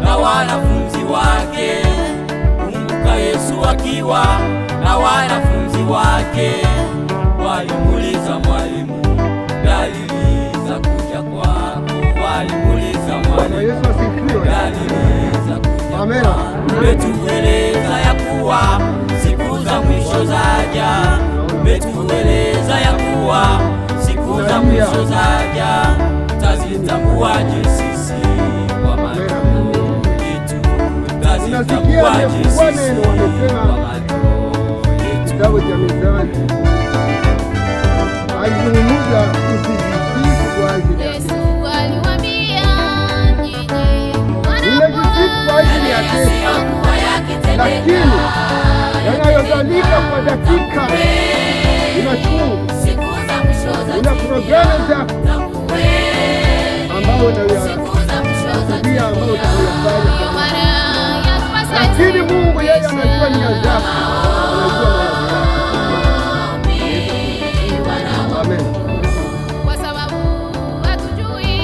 na wanafunzi wake. Kumbuka Yesu akiwa na wanafunzi wake, walimuuliza Mwalimu, dalili za kuja kwako. Walimuuliza Mwalimu, dalili za kuja kwako. Umetueleza ya kuwa siku za mwisho zaja. Umetueleza ya kuwa siku za mwisho zaja. Tazitambuaje sisi kwa macho yetu? Tazitambuaje sisi kwa macho yetu? Kitabu cha Mithali alizungumza usijisifu kwa ajili ya Yesu aliwaambia, nyinyi mnajisifu kwa ajili ya kesho, lakini yanayozalika kwa dakika inachungu. Una programu zako ambao unayoyakusudia ambao utakayofanya, lakini Mungu yeye anajua nia zako, anajua. Amen. kwa sababu hatujui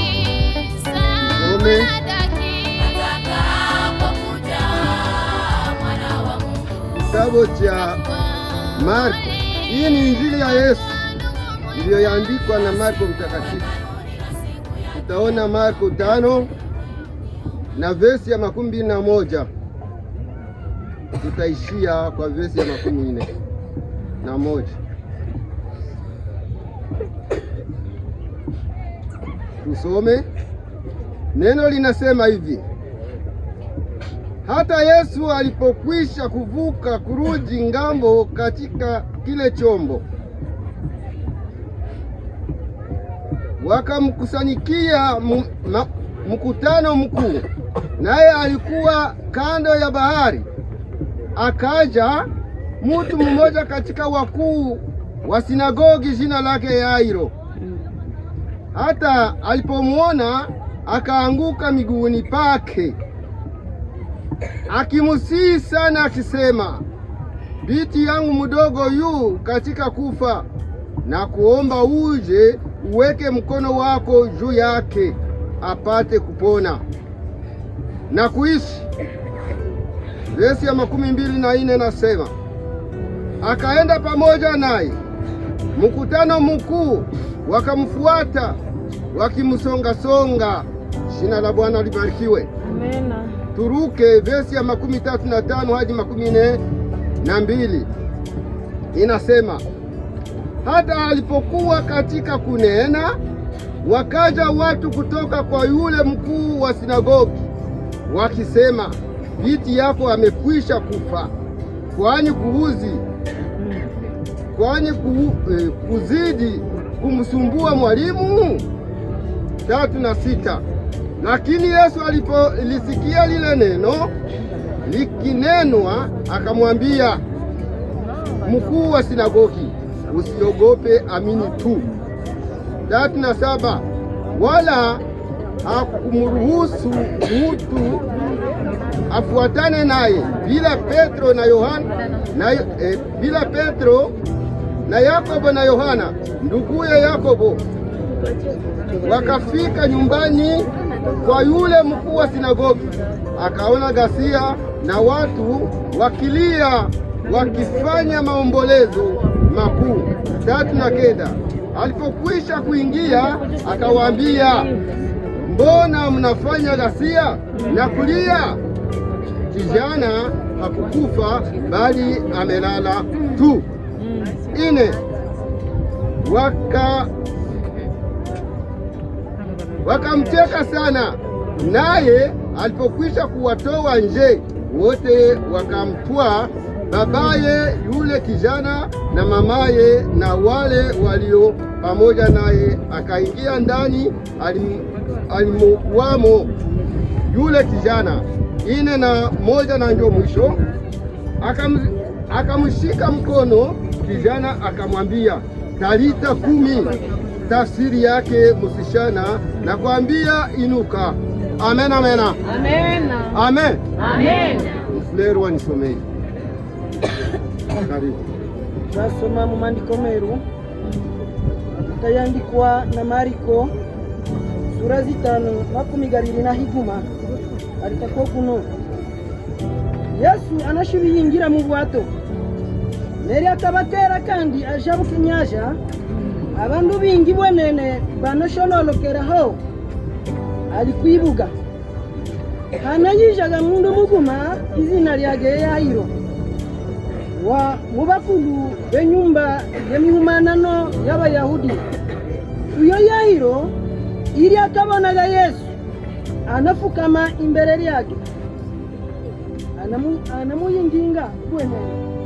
saa na dakika atakapokuja Mwana wa Mungu. Kitabu cha Marko. Hii ni Injili ya Yesu iliyoandikwa na Marko mtakatifu. Tutaona Marko 5 na vesi ya 21. Tutaishia kwa vesi ya 41. Tusome. Neno linasema hivi: hata Yesu alipokwisha kuvuka kurudi ngambo katika kile chombo, wakamkusanyikia mkutano mkuu, naye alikuwa kando ya bahari. Akaja mtu mmoja katika wakuu wa sinagogi, jina lake Yairo. Hata alipomwona akaanguka miguuni pake, akimusihi sana, akisema, binti yangu mdogo yu katika kufa, na kuomba uje uweke mkono wako juu yake, apate kupona na kuishi. Vesi ya 24 nasema, akaenda pamoja naye, mkutano mkuu wakamfuata wakimsonga-songa. Jina la Bwana libarikiwe. Amen. Turuke vesi ya 35 hadi 42. Inasema, hata alipokuwa katika kunena, wakaja watu kutoka kwa yule mkuu wa sinagogi, wakisema, binti yako amekwisha kufa, kwani kuzidi kumsumbua mwalimu? 3 Lakini Yesu alipolisikia lile neno likinenwa, akamwambia mkuu wa sinagogi, usiogope, amini tu. 37 Wala hakumruhusu mtu afuatane naye bila Petro na Yakobo na Yohana nduguye Yakobo. Wakafika nyumbani kwa yule mkuu wa sinagogi, akaona ghasia na watu wakilia, wakifanya maombolezo makuu. 39 Alipokwisha kuingia, akawaambia, mbona mnafanya ghasia na kulia? Kijana hakukufa bali amelala tu. 4. Wakamcheka sana, naye alipokwisha kuwatoa nje, wote wakamtwaa babaye yule kijana na mamaye na wale walio pamoja naye, akaingia ndani alimokuwamo yule kijana. 4 na ndio mwisho. Akamshika mkono kijana, akamwambia, talita kumi, tafsiri yake msichana, na kuambia inuka. Amen, amen, amen, amen, amen. Mfulero wanisomei. Karibu. Basoma mu maandiko meru tayandikwa na Mariko sura 5:20 alitakuwa kuno Yesu anashubiyingira mu bwato neri akabatera kandi ajabuka inyanja abandu bingi bwenene banoshonolokeraho ali kwibuga hanayijaga mundu muguma izina lyage Yairo wa mubakulu benyumba y'emihumanano y'Abayahudi. Uyo Yairo ili akabonaga Yesu anafukama imbere lyake anamuyinginga bwenene